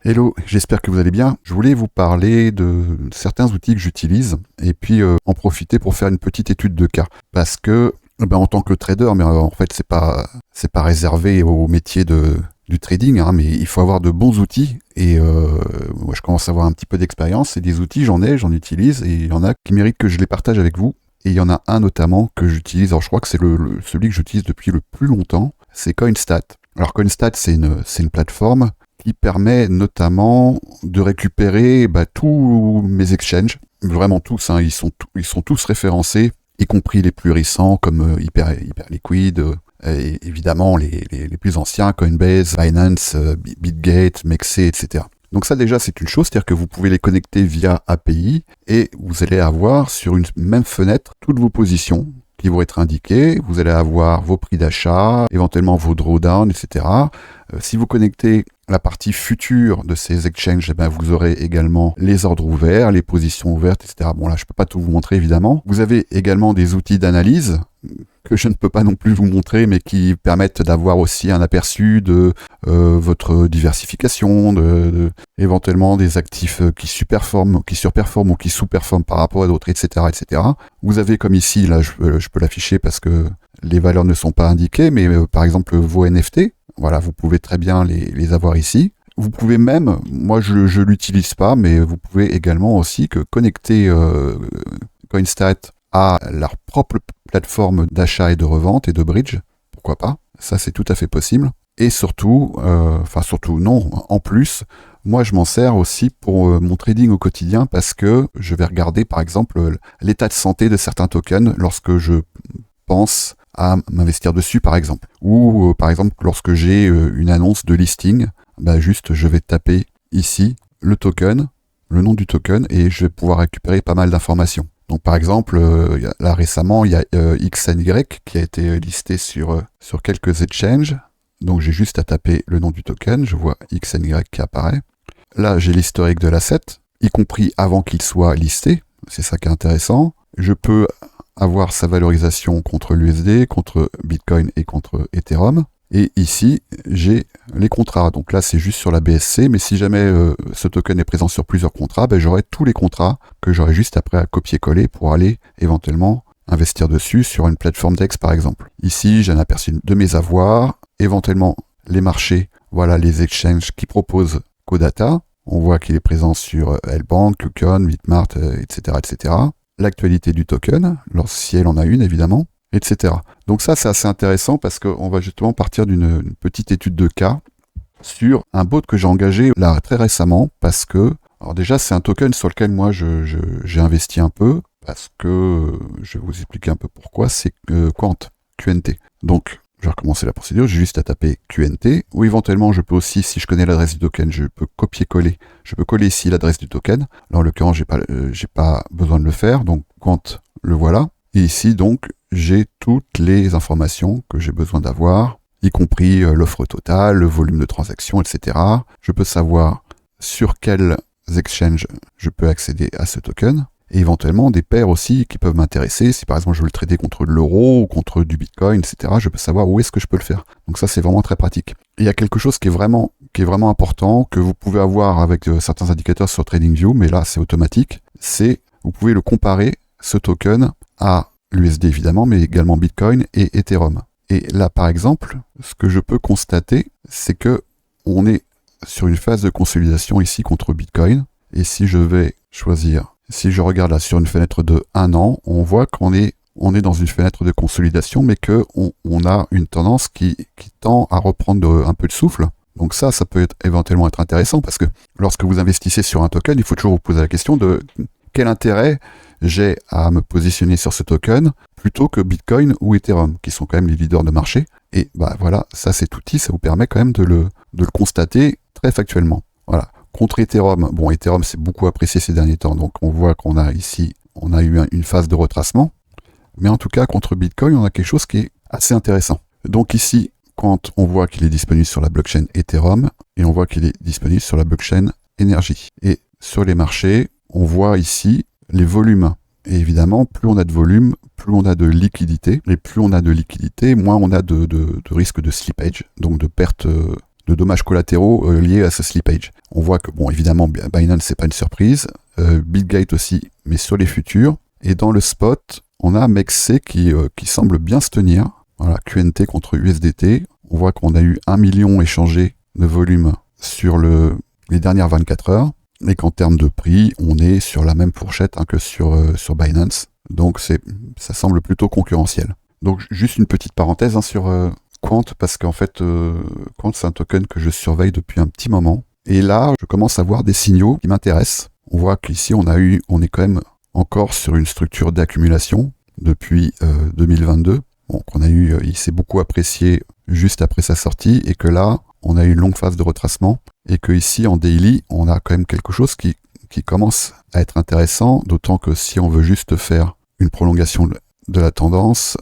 Hello, j'espère que vous allez bien. Je voulais vous parler de certains outils que j'utilise et puis en profiter pour faire une petite étude de cas. Parce que en tant que trader, mais en fait c'est pas réservé au métier du trading, hein, mais il faut avoir de bons outils et moi je commence à avoir un petit peu d'expérience et des outils j'en utilise et il y en a qui méritent que je les partage avec vous. Et il y en a un notamment que j'utilise, alors je crois que c'est celui que j'utilise depuis le plus longtemps, c'est CoinStat. Alors CoinStat c'est une plateforme qui permet notamment de récupérer tous mes exchanges, vraiment tous, hein, ils sont tous référencés, y compris les plus récents comme Hyperliquid, et évidemment les plus anciens, Coinbase, Binance, Bitgate, Mexe, etc. Donc ça déjà c'est une chose, c'est-à-dire que vous pouvez les connecter via API et vous allez avoir sur une même fenêtre toutes vos positions qui vont être indiquées, vous allez avoir vos prix d'achat, éventuellement vos drawdowns, etc. Si vous connectez la partie future de ces exchanges, vous aurez également les ordres ouverts, les positions ouvertes, etc. Bon là, je ne peux pas tout vous montrer évidemment. Vous avez également des outils d'analyse que je ne peux pas non plus vous montrer, mais qui permettent d'avoir aussi un aperçu de votre diversification, éventuellement des actifs qui surperforment ou qui sous-performent par rapport à d'autres, etc., etc. Vous avez comme ici, là je peux l'afficher parce que les valeurs ne sont pas indiquées, mais par exemple vos NFT, voilà, vous pouvez très bien les avoir ici. Vous pouvez même, moi je l'utilise pas, mais vous pouvez également aussi connecter CoinStat à leur propre plateforme d'achat et de revente et de bridge, pourquoi pas, ça c'est tout à fait possible. Et surtout, en plus, moi je m'en sers aussi pour mon trading au quotidien parce que je vais regarder par exemple l'état de santé de certains tokens lorsque je pense à m'investir dessus par exemple. Ou par exemple lorsque j'ai une annonce de listing, juste je vais taper ici le token, le nom du token et je vais pouvoir récupérer pas mal d'informations. Donc par exemple, là récemment, il y a XNY qui a été listé sur quelques exchanges. Donc j'ai juste à taper le nom du token, je vois XNY qui apparaît. Là j'ai l'historique de l'asset, y compris avant qu'il soit listé, c'est ça qui est intéressant. Je peux avoir sa valorisation contre l'USD, contre Bitcoin et contre Ethereum. Et ici, j'ai les contrats. Donc là, c'est juste sur la BSC, mais si jamais ce token est présent sur plusieurs contrats, j'aurai tous les contrats que j'aurai juste après à copier-coller pour aller éventuellement investir dessus sur une plateforme DEX par exemple. Ici, j'ai un aperçu de mes avoirs, éventuellement les marchés, voilà les exchanges qui proposent Codata. On voit qu'il est présent sur Lbank, KuCoin, Bitmart, etc., etc. L'actualité du token, si elle en a une évidemment, etc. Donc ça c'est assez intéressant parce qu'on va justement partir d'une petite étude de cas sur un bot que j'ai engagé là très récemment parce que, alors déjà c'est un token sur lequel moi j'ai investi un peu parce que, je vais vous expliquer un peu pourquoi, c'est Quant, QNT. Donc je vais recommencer la procédure, j'ai juste à taper QNT, ou éventuellement je peux aussi, si je connais l'adresse du token, je peux copier-coller, je peux coller ici l'adresse du token. Là en l'occurrence j'ai pas besoin de le faire, donc Quant, le voilà. Et ici donc j'ai toutes les informations que j'ai besoin d'avoir, y compris l'offre totale, le volume de transactions, etc. Je peux savoir sur quels exchanges je peux accéder à ce token, et éventuellement des paires aussi qui peuvent m'intéresser. Si par exemple je veux le trader contre de l'euro ou contre du bitcoin, etc., je peux savoir où est-ce que je peux le faire. Donc ça c'est vraiment très pratique. Et il y a quelque chose qui est vraiment important, que vous pouvez avoir avec certains indicateurs sur TradingView, mais là c'est automatique, c'est vous pouvez le comparer, ce token, à l'USD évidemment, mais également Bitcoin et Ethereum. Et là par exemple, ce que je peux constater, c'est que on est sur une phase de consolidation ici contre Bitcoin, et si je vais choisir, si je regarde là sur une fenêtre de 1 an, on voit qu'on est dans une fenêtre de consolidation, mais qu'on a une tendance qui tend à reprendre un peu de souffle. Donc ça peut éventuellement être intéressant, parce que lorsque vous investissez sur un token, il faut toujours vous poser la question de quel intérêt j'ai à me positionner sur ce token plutôt que Bitcoin ou Ethereum, qui sont quand même les leaders de marché. Et voilà, ça cet outil, ça vous permet quand même de le constater très factuellement. Voilà. Contre Ethereum, Ethereum c'est beaucoup apprécié ces derniers temps, donc on voit qu'on a ici, on a eu une phase de retracement, mais en tout cas contre Bitcoin, on a quelque chose qui est assez intéressant. Donc ici, quand on voit qu'il est disponible sur la blockchain Ethereum, et on voit qu'il est disponible sur la blockchain Energy. Et sur les marchés, on voit ici les volumes. Et évidemment, plus on a de volume, plus on a de liquidité. Et plus on a de liquidité, moins on a de risque de slippage, donc de perte dommages collatéraux liés à ce slippage. On voit que, bon, évidemment, Binance, c'est pas une surprise, Bitgate aussi, mais sur les futurs. Et dans le spot, on a MEXC qui semble bien se tenir. Voilà, QNT contre USDT. On voit qu'on a eu 1 million échangé de volume sur les dernières 24 heures. Et qu'en termes de prix, on est sur la même fourchette que sur Binance. Donc ça semble plutôt concurrentiel. Donc juste une petite parenthèse sur Quant, parce qu'en fait, Quant, c'est un token que je surveille depuis un petit moment. Et là, je commence à voir des signaux qui m'intéressent. On voit qu'ici, on est quand même encore sur une structure d'accumulation depuis 2022. Donc il s'est beaucoup apprécié juste après sa sortie, et que là, on a eu une longue phase de retracement, et que ici, en daily, on a quand même quelque chose qui commence à être intéressant, d'autant que si on veut juste faire une prolongation de la tendance,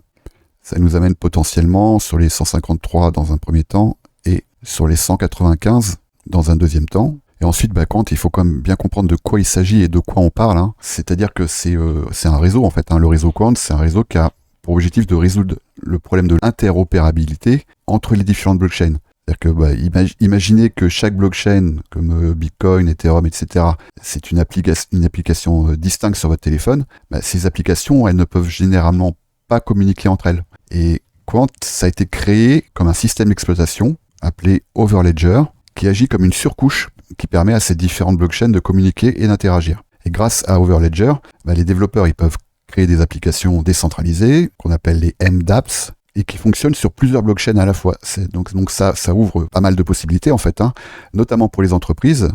ça nous amène potentiellement sur les 153 dans un premier temps, et sur les 195 dans un deuxième temps. Et ensuite, Quant, il faut quand même bien comprendre de quoi il s'agit et de quoi on parle. C'est-à-dire que c'est un réseau, en fait. Le réseau Quant, c'est un réseau qui a pour objectif de résoudre le problème de l'interopérabilité entre les différentes blockchains. C'est-à-dire que imaginez que chaque blockchain, comme Bitcoin, Ethereum, etc., c'est une application distincte sur votre téléphone. Ces applications, elles ne peuvent généralement pas communiquer entre elles. Et Quant, ça a été créé comme un système d'exploitation appelé Overledger, qui agit comme une surcouche qui permet à ces différentes blockchains de communiquer et d'interagir. Et grâce à Overledger, les développeurs ils peuvent créer des applications décentralisées, qu'on appelle les MDApps, et qui fonctionnent sur plusieurs blockchains à la fois. Donc ça ouvre pas mal de possibilités, en fait, notamment pour les entreprises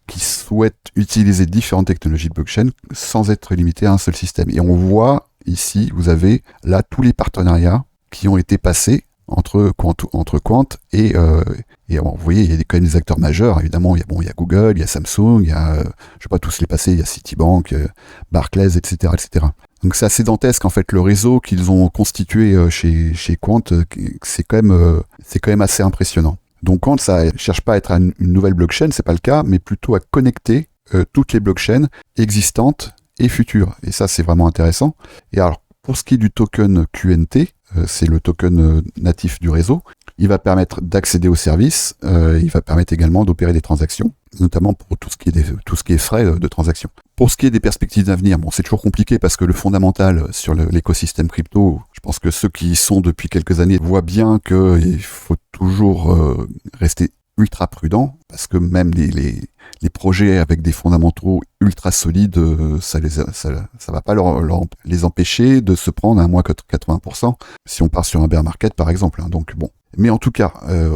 qui souhaitent utiliser différentes technologies de blockchain sans être limitées à un seul système. Et on voit ici, vous avez là tous les partenariats qui ont été passés entre Quant et vous voyez, il y a quand même des acteurs majeurs, évidemment, il y a Google, il y a Samsung, il y a, je vais pas tous les passer, il y a Citibank, Barclays, etc., etc. Donc c'est assez dantesque, en fait, le réseau qu'ils ont constitué chez Quant, c'est quand même assez impressionnant. Donc Quant, ça cherche pas à être une nouvelle blockchain, c'est pas le cas, mais plutôt à connecter toutes les blockchains existantes et futures. Et ça, c'est vraiment intéressant. Et alors, pour ce qui est du token QNT, c'est le token natif du réseau, il va permettre d'accéder aux services, il va permettre également d'opérer des transactions, notamment pour tout ce qui est frais de transaction. Pour ce qui est des perspectives d'avenir, c'est toujours compliqué parce que le fondamental sur l'écosystème crypto, je pense que ceux qui y sont depuis quelques années voient bien qu'il faut toujours rester ultra prudent, parce que même les projets avec des fondamentaux ultra solides, ça va pas les empêcher de se prendre à moins que 80%, si on part sur un bear market par exemple. Donc bon. Mais en tout cas,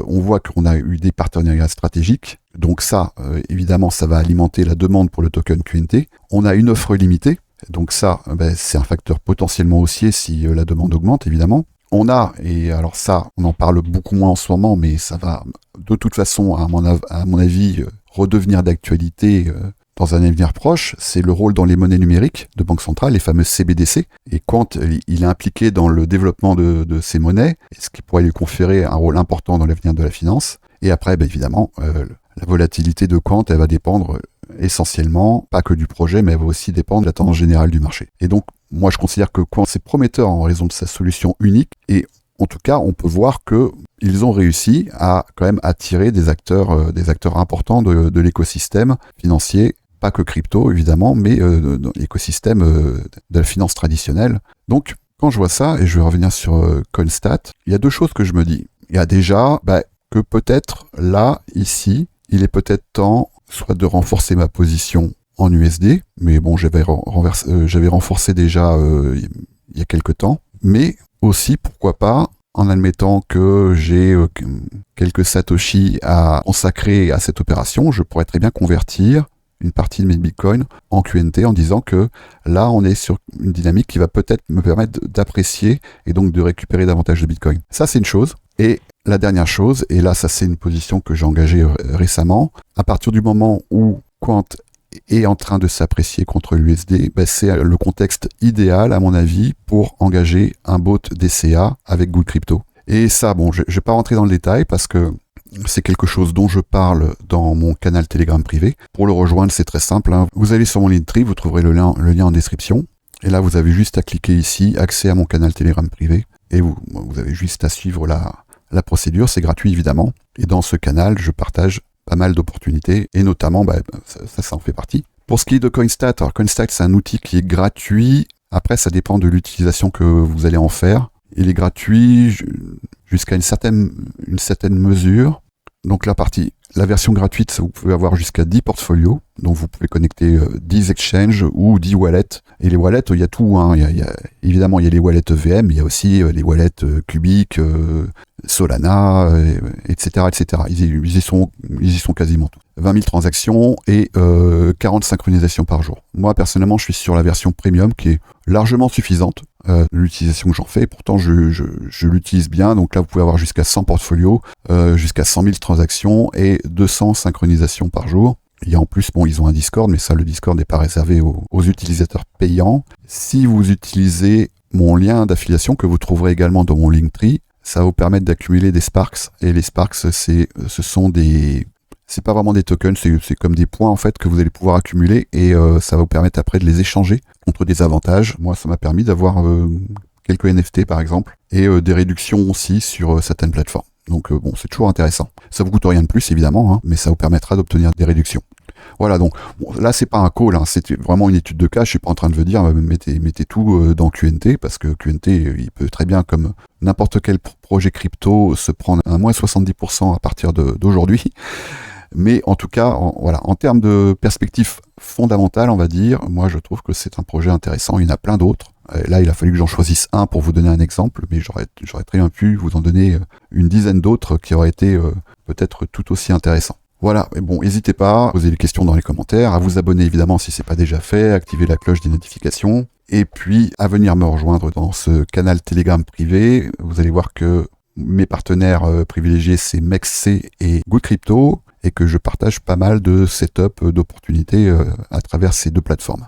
on voit qu'on a eu des partenariats stratégiques, donc ça, évidemment, ça va alimenter la demande pour le token QNT. On a une offre limitée, donc ça, c'est un facteur potentiellement haussier si la demande augmente, évidemment. On a, et alors ça, on en parle beaucoup moins en ce moment, mais ça va de toute façon, à mon avis, redevenir d'actualité dans un avenir proche, c'est le rôle dans les monnaies numériques de banque centrale, les fameuses CBDC. Et Quant, il est impliqué dans le développement de ces monnaies, ce qui pourrait lui conférer un rôle important dans l'avenir de la finance. Et après, évidemment, la volatilité de Quant, elle va dépendre essentiellement, pas que du projet, mais elle va aussi dépendre de la tendance générale du marché. Et donc, moi, je considère que Quant, c'est prometteur en raison de sa solution unique. Et en tout cas, on peut voir qu'ils ont réussi à quand même attirer des acteurs importants de l'écosystème financier, pas que crypto, évidemment, mais dans l'écosystème de la finance traditionnelle. Donc, quand je vois ça, et je vais revenir sur CoinStat, il y a deux choses que je me dis. Il y a déjà que peut-être là, ici, il est peut-être temps soit de renforcer ma position en USD, mais bon, j'avais renforcé déjà il y a quelques temps, mais aussi, pourquoi pas, en admettant que j'ai quelques satoshi à consacrer à cette opération, je pourrais très bien convertir une partie de mes bitcoins en QNT en disant que là, on est sur une dynamique qui va peut-être me permettre d'apprécier et donc de récupérer davantage de bitcoin. Ça, c'est une chose. Et la dernière chose, et là, ça, c'est une position que j'ai engagée récemment, à partir du moment où Quant est en train de s'apprécier contre l'USD, c'est le contexte idéal, à mon avis, pour engager un bot DCA avec Good Crypto. Et ça, bon, je vais pas rentrer dans le détail parce que c'est quelque chose dont je parle dans mon canal Telegram privé. Pour le rejoindre, c'est très simple. Vous allez sur mon Linktree, vous trouverez le lien en description. Et là, vous avez juste à cliquer ici, accès à mon canal Telegram privé. Et vous avez juste à suivre La procédure, c'est gratuit évidemment. Et dans ce canal, je partage pas mal d'opportunités, et notamment, ça en fait partie. Pour ce qui est de Coinstat, alors Coinstat, c'est un outil qui est gratuit. Après, ça dépend de l'utilisation que vous allez en faire. Il est gratuit jusqu'à une certaine mesure. Donc la version gratuite, vous pouvez avoir jusqu'à 10 portfolios. Donc vous pouvez connecter 10 exchanges ou 10 wallets. Et les wallets, il y a tout. Hein. Évidemment, il y a les wallets VM, il y a aussi les wallets Cubic, Solana, etc. etc. Ils y sont quasiment tous. 20 000 transactions et 40 synchronisations par jour. Moi, personnellement, je suis sur la version premium qui est largement suffisante. L'utilisation que j'en fais, pourtant je l'utilise bien. Donc là, vous pouvez avoir jusqu'à 100 portfolios, jusqu'à 100 000 transactions et 200 synchronisations par jour. Et en plus, ils ont un Discord, mais ça, le Discord n'est pas réservé aux utilisateurs payants. Si vous utilisez mon lien d'affiliation que vous trouverez également dans mon Linktree, ça va vous permettre d'accumuler des Sparks. Et les Sparks, c'est pas vraiment des tokens, c'est comme des points en fait que vous allez pouvoir accumuler et ça va vous permettre après de les échanger contre des avantages. Moi, ça m'a permis d'avoir quelques NFT par exemple et des réductions aussi sur certaines plateformes. Donc c'est toujours intéressant. Ça vous coûte rien de plus évidemment, hein, mais ça vous permettra d'obtenir des réductions. Voilà, donc là c'est pas un call, hein, c'est vraiment une étude de cas. Je suis pas en train de vous dire mettez tout dans QNT, parce que QNT il peut très bien, comme n'importe quel projet crypto, se prendre un moins 70% à partir d'aujourd'hui. Mais en tout cas, en termes de perspective fondamentale, on va dire, moi je trouve que c'est un projet intéressant. Il y en a plein d'autres. Là, il a fallu que j'en choisisse un pour vous donner un exemple, mais j'aurais très bien pu vous en donner une dizaine d'autres qui auraient été peut-être tout aussi intéressants. Voilà, et bon, n'hésitez pas à poser des questions dans les commentaires, à vous abonner évidemment si c'est pas déjà fait, à activer la cloche des notifications, et puis à venir me rejoindre dans ce canal Telegram privé. Vous allez voir que mes partenaires privilégiés, c'est MEXC et Good Crypto, et que je partage pas mal de setup d'opportunités à travers ces deux plateformes.